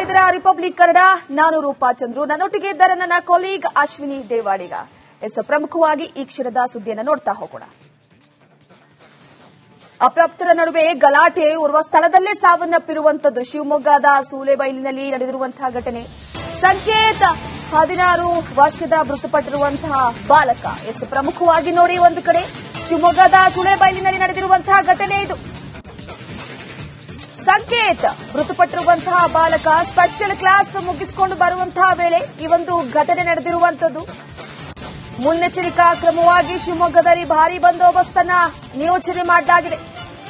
ಇದ್ದೀರಾ ರಿಪಬ್ಲಿಕ್ ಕನ್ನಡ. ನಾನು ರೂಪಾ ಚಂದ್ರು, ನನ್ನೊಟ್ಟಿಗೆ ಇದ್ದಾರೆ ನನ್ನ ಕೊಲೀಗ್ ಅಶ್ವಿನಿ ದೇವಾಡಿಗ. ಪ್ರಮುಖವಾಗಿ ಈ ಕ್ಷಣದ ಸುದ್ದಿಯನ್ನು ನೋಡ್ತಾ ಹೋಗೋಣ. ಅಪ್ರಾಪ್ತರ ನಡುವೆ ಗಲಾಟೆ, ಓರ್ವ ಸ್ಥಳದಲ್ಲೇ ಸಾವನ್ನಪ್ಪಿರುವಂತದ್ದು. ಶಿವಮೊಗ್ಗದ ಸೂಲೆಬೈಲಿನಲ್ಲಿ ನಡೆದಿರುವಂತಹ ಘಟನೆ. ಸಂಕೇತ್ 16 ವರ್ಷದ ಮೃತಪಟ್ಟಿರುವಂತಹ ಬಾಲಕ. ಪ್ರಮುಖವಾಗಿ ನೋಡಿ, ಒಂದು ಕಡೆ ಶಿವಮೊಗ್ಗದ ಸೂಲೆಬೈಲಿನಲ್ಲಿ ನಡೆದಿರುವಂತಹ ಘಟನೆ ಇದು. ಸಂಕೇತ್ ಮೃತಪಟ್ಟಿರುವಂತಹ ಬಾಲಕ ಸ್ಪೆಷಲ್ ಕ್ಲಾಸ್ ಮುಗಿಸಿಕೊಂಡು ಬರುವಂತಹ ವೇಳೆ ಈ ಒಂದು ಘಟನೆ ನಡೆದಿರುವಂತದ್ದು. ಮುನ್ನೆಚ್ಚರಿಕಾ ಕ್ರಮವಾಗಿ ಶಿವಮೊಗ್ಗದಲ್ಲಿ ಭಾರೀ ಬಂದೋಬಸ್ತನ್ನ ನಿಯೋಜನೆ ಮಾಡಲಾಗಿದೆ.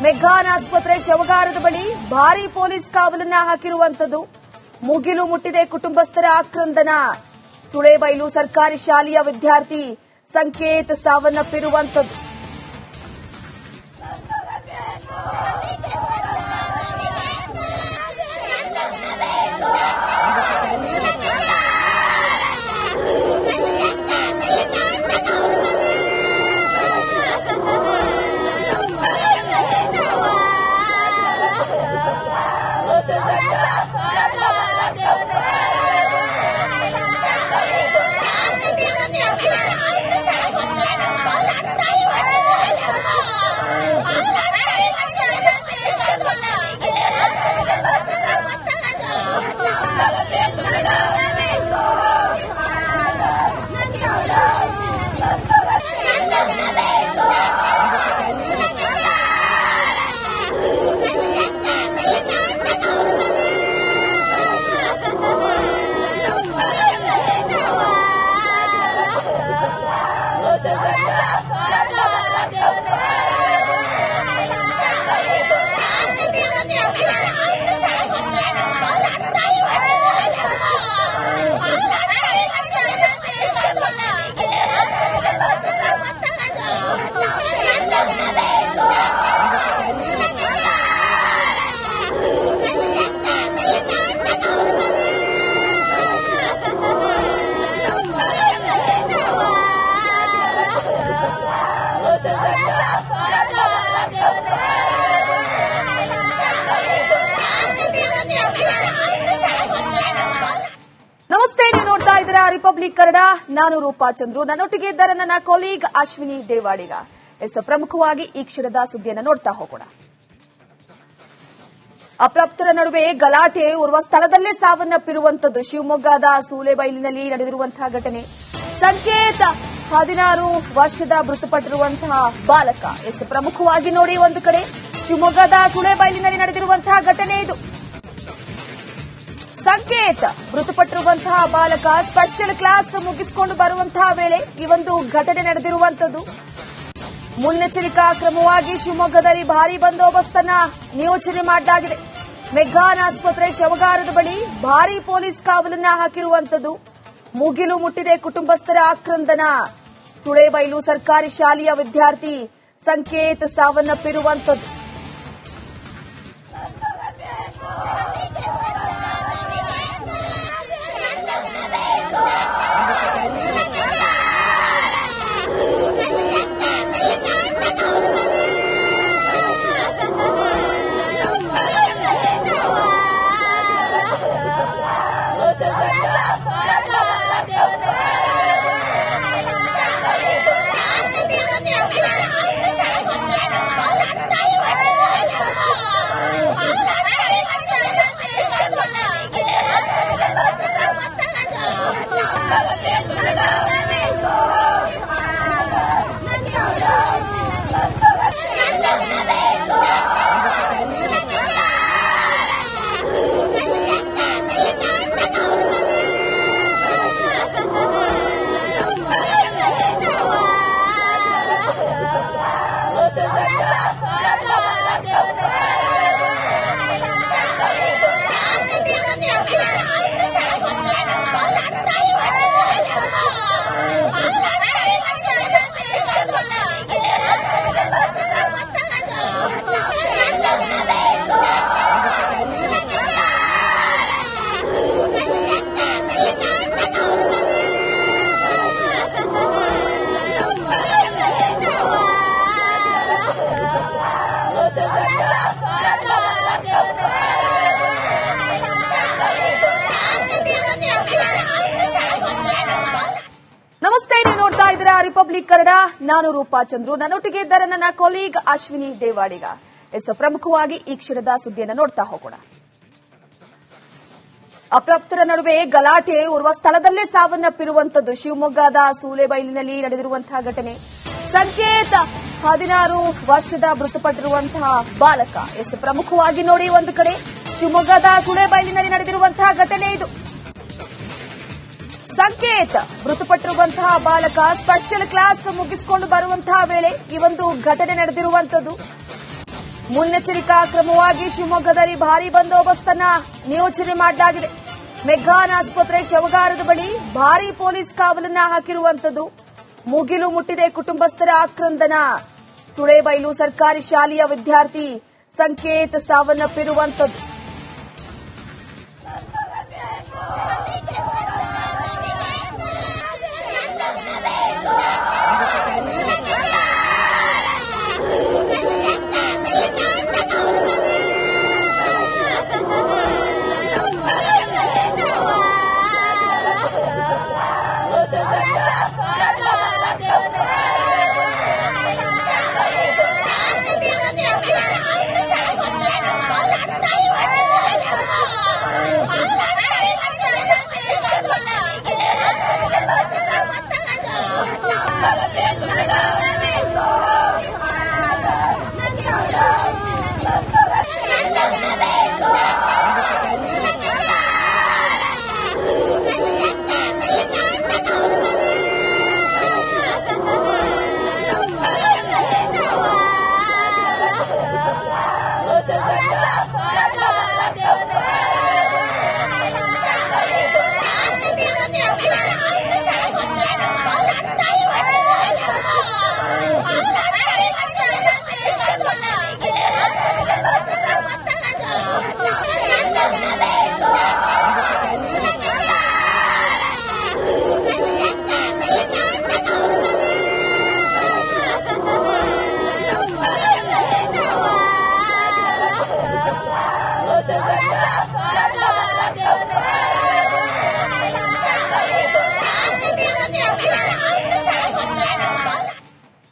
ಮೆಗ್ಗಾನ್ ಆಸ್ಪತ್ರೆ ಶವಗಾರದ ಬಳಿ ಭಾರೀ ಪೊಲೀಸ್ ಕಾವಲನ್ನ ಹಾಕಿರುವಂತದ್ದು. ಮುಗಿಲು ಮುಟ್ಟಿದೆ ಕುಟುಂಬಸ್ಥರ ಆಕ್ರಂದನ. ಸೂಲೆಬೈಲು ಸರ್ಕಾರಿ ಶಾಲೆಯ ವಿದ್ಯಾರ್ಥಿ ಸಂಕೇತ್ ಸಾವನ್ನಪ್ಪಿರುವಂತದ್ದು. ನಮಸ್ತೆ, ನೀವು ನೋಡ್ತಾ ಇದ್ದೀರಾ ರಿಪಬ್ಲಿಕ್ ಕನ್ನಡ. ನಾನು ರೂಪಾ ಚಂದ್ರು, ನನ್ನೊಟ್ಟಿಗೆ ಇದ್ದಾರೆ ನನ್ನ ಕೊಲೀಗ್ ಅಶ್ವಿನಿ ದೇವಾಡಿಗ. ಪ್ರಮುಖವಾಗಿ ಈ ಕ್ಷಣದ ಸುದ್ದಿಯನ್ನು ನೋಡ್ತಾ ಹೋಗೋಣ. ಅಪ್ರಾಪ್ತರ ನಡುವೆ ಗಲಾಟೆ, ಓರ್ವ ಸ್ಥಳದಲ್ಲೇ ಸಾವನ್ನಪ್ಪಿರುವಂತದ್ದು. ಶಿವಮೊಗ್ಗದ ಸೂಲೆಬೈಲಿನಲ್ಲಿ ನಡೆದಿರುವಂತಹ ಘಟನೆ. ಸಂಕೇತ್ 16 ವರ್ಷದ ಮೃತಪಟ್ಟಿರುವಂತಹ ಬಾಲಕ. ಪ್ರಮುಖವಾಗಿ ನೋಡಿ, ಒಂದು ಕಡೆ ಶಿವಮೊಗ್ಗದ ಸೂಲೆಬೈಲಿನಲ್ಲಿ ನಡೆದಿರುವಂತಹ ಘಟನೆ ಇದು. ಸಂಕೇತ್ ಮೃತಪಟ್ಟಿರುವಂತಹ ಬಾಲಕ ಸ್ಪೆಷಲ್ ಕ್ಲಾಸ್ ಮುಗಿಸಿಕೊಂಡು ಬರುವಂತಹ ವೇಳೆ ಈ ಒಂದು ಘಟನೆ ನಡೆದಿರುವಂತದ್ದು. ಮುನ್ನೆಚ್ಚರಿಕಾ ಕ್ರಮವಾಗಿ ಶಿವಮೊಗ್ಗದಲ್ಲಿ ಭಾರೀ ಬಂದೋಬಸ್ತನ್ನ ನಿಯೋಜನೆ ಮಾಡಲಾಗಿದೆ. ಮೆಗ್ಗಾನ್ ಆಸ್ಪತ್ರೆ ಶವಗಾರದ ಬಳಿ ಭಾರೀ ಪೊಲೀಸ್ ಕಾವಲನ್ನ ಹಾಕಿರುವಂತದ್ದು. ಮುಗಿಲು ಮುಟ್ಟಿದೆ ಕುಟುಂಬಸ್ಥರ ಆಕ್ರಂದನ. ಸೂಲೆಬೈಲು ಸರ್ಕಾರಿ ಶಾಲೆಯ ವಿದ್ಯಾರ್ಥಿ ಸಂಕೇತ್ ಸಾವನ್ನಪ್ಪಿರುವಂತದ್ದು. ರಿಪಬ್ಲಿಕ್ ಕನ್ನಡ. ನಾನು ರೂಪಾ ಚಂದ್ರು, ನನ್ನೊಟ್ಟಿಗೆ ಇದ್ದಾರೆ ನನ್ನ ಕೊಲೀಗ್ ಅಶ್ವಿನಿ ದೇವಾಡಿಗ. ಪ್ರಮುಖವಾಗಿ ಈ ಕ್ಷಣದ ಸುದ್ದಿಯನ್ನು ನೋಡ್ತಾ ಹೋಗೋಣ. ಅಪ್ರಾಪ್ತರ ನಡುವೆ ಗಲಾಟೆ, ಓರ್ವ ಸ್ಥಳದಲ್ಲೇ ಸಾವನ್ನಪ್ಪಿರುವಂತದ್ದು. ಶಿವಮೊಗ್ಗದ ಸೂಲೆಬೈಲಿನಲ್ಲಿ ನಡೆದಿರುವಂತಹ ಘಟನೆ. ಸಂಕೇತ 16 ವರ್ಷದ ಮೃತಪಟ್ಟಿರುವಂತಹ ಬಾಲಕ. ಪ್ರಮುಖವಾಗಿ ನೋಡಿ, ಒಂದು ಕಡೆ ಶಿವಮೊಗ್ಗದ ಸೂಲೆಬೈಲಿನಲ್ಲಿ ನಡೆದಿರುವಂತಹ ಘಟನೆ ಇದು. ಸಂಕೇತ ಮೃತಪಟ್ಟಿರುವಂತಹ ಬಾಲಕ ಸ್ಪೆಷಲ್ ಕ್ಲಾಸ್ ಮುಗಿಸಿಕೊಂಡು ಬರುವಂತಹ ವೇಳೆ ಈ ಒಂದು ಘಟನೆ ನಡೆದಿರುವಂತದ್ದು. ಮುನ್ನೆಚ್ಚರಿಕಾ ಕ್ರಮವಾಗಿ ಶಿವಮೊಗ್ಗದಲ್ಲಿ ಭಾರೀ ಬಂದೋಬಸ್ತನ್ನ ನಿಯೋಜನೆ ಮಾಡಲಾಗಿದೆ. ಮೆಗ್ಗಾನ್ ಆಸ್ಪತ್ರೆ ಶವಗಾರದ ಬಳಿ ಭಾರೀ ಪೊಲೀಸ್ ಕಾವಲನ್ನ ಹಾಕಿರುವಂತದ್ದು. ಮುಗಿಲು ಮುಟ್ಟಿದೆ ಕುಟುಂಬಸ್ಥರ ಆಕ್ರಂದನ. ಸುಳೇಬೈಲು ಸರ್ಕಾರಿ ಶಾಲೆಯ ವಿದ್ಯಾರ್ಥಿ ಸಂಕೇತ್ ಸಾವನ್ನಪ್ಪಿರುವಂತದ್ದು.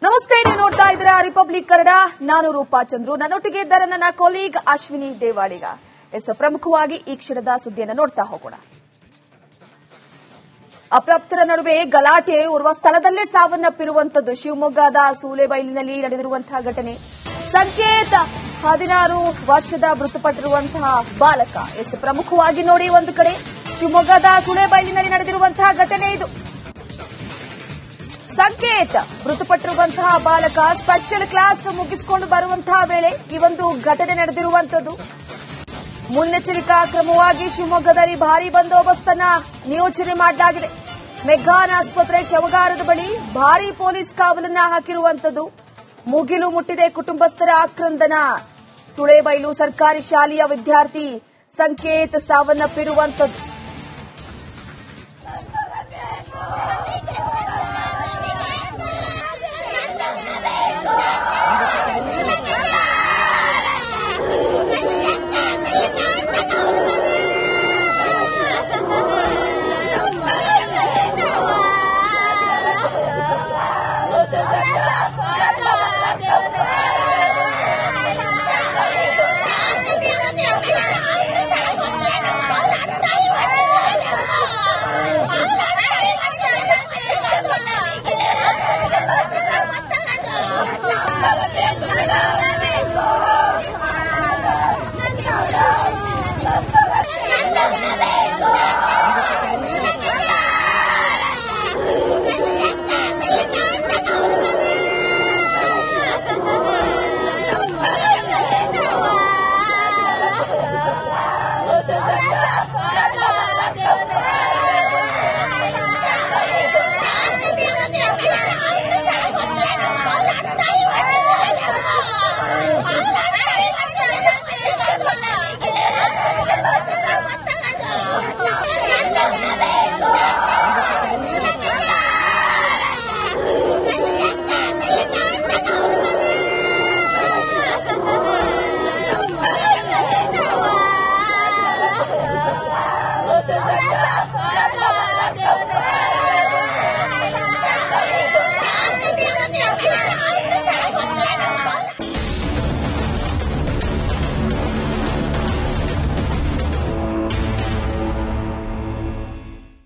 ನಮಸ್ತೆ, ನೀವು ನೋಡ್ತಾ ಇದ್ದೀರಾ ರಿಪಬ್ಲಿಕ್ ಕನ್ನಡ. ನಾನು ರೂಪಾ ಚಂದ್ರು, ನನ್ನೊಟ್ಟಿಗೆ ಇದ್ದಾರೆ ನನ್ನ ಕೊಲೀಗ್ ಅಶ್ವಿನಿ ದೇವಾಡಿಗ. ಪ್ರಮುಖವಾಗಿ ಈ ಕ್ಷಣದ ಸುದ್ದಿಯನ್ನು ನೋಡ್ತಾ ಹೋಗೋಣ. ಅಪ್ರಾಪ್ತರ ನಡುವೆ ಗಲಾಟೆ, ಓರ್ವ ಸ್ಥಳದಲ್ಲೇ ಸಾವನ್ನಪ್ಪಿರುವಂತದ್ದು. ಶಿವಮೊಗ್ಗದ ಸೂಲೆಬೈಲಿನಲ್ಲಿ ನಡೆದಿರುವಂತಹ ಘಟನೆ. ಸಂಕೇತ 16 ವರ್ಷದ ಮೃತಪಟ್ಟಿರುವಂತಹ ಬಾಲಕ. ಪ್ರಮುಖವಾಗಿ ನೋಡಿ, ಒಂದು ಕಡೆ ಶಿವಮೊಗ್ಗದ ಸೂಲೆಬೈಲಿನಲ್ಲಿ ನಡೆದಿರುವಂತಹ ಘಟನೆ ಇದು. ಸಂಕೇತ ಮೃತಪಟ್ಟಿರುವಂತಹ ಬಾಲಕ ಸ್ಪೆಷಲ್ ಕ್ಲಾಸ್ ಮುಗಿಸಿಕೊಂಡು ಬರುವಂತಹ ವೇಳೆ ಈ ಒಂದು ಘಟನೆ ನಡೆದಿರುವಂತದ್ದು. ಮುನ್ನೆಚ್ಚರಿಕಾ ಕ್ರಮವಾಗಿ ಶಿವಮೊಗ್ಗದಲ್ಲಿ ಭಾರೀ ಬಂದೋಬಸ್ತನ್ನ ನಿಯೋಜನೆ ಮಾಡಲಾಗಿದೆ. ಮೆಗ್ಗಾನ್ ಆಸ್ಪತ್ರೆ ಶವಗಾರದ ಬಳಿ ಭಾರೀ ಪೊಲೀಸ್ ಕಾವಲನ್ನ ಹಾಕಿರುವಂತದ್ದು. ಮುಗಿಲು ಮುಟ್ಟಿದೆ ಕುಟುಂಬಸ್ಥರ ಆಕ್ರಂದನ. ಸುಳೇಬೈಲು ಸರ್ಕಾರಿ ಶಾಲೆಯ ವಿದ್ಯಾರ್ಥಿ ಸಂಕೇತ್ ಸಾವನ್ನಪ್ಪಿರುವಂತದ್ದು.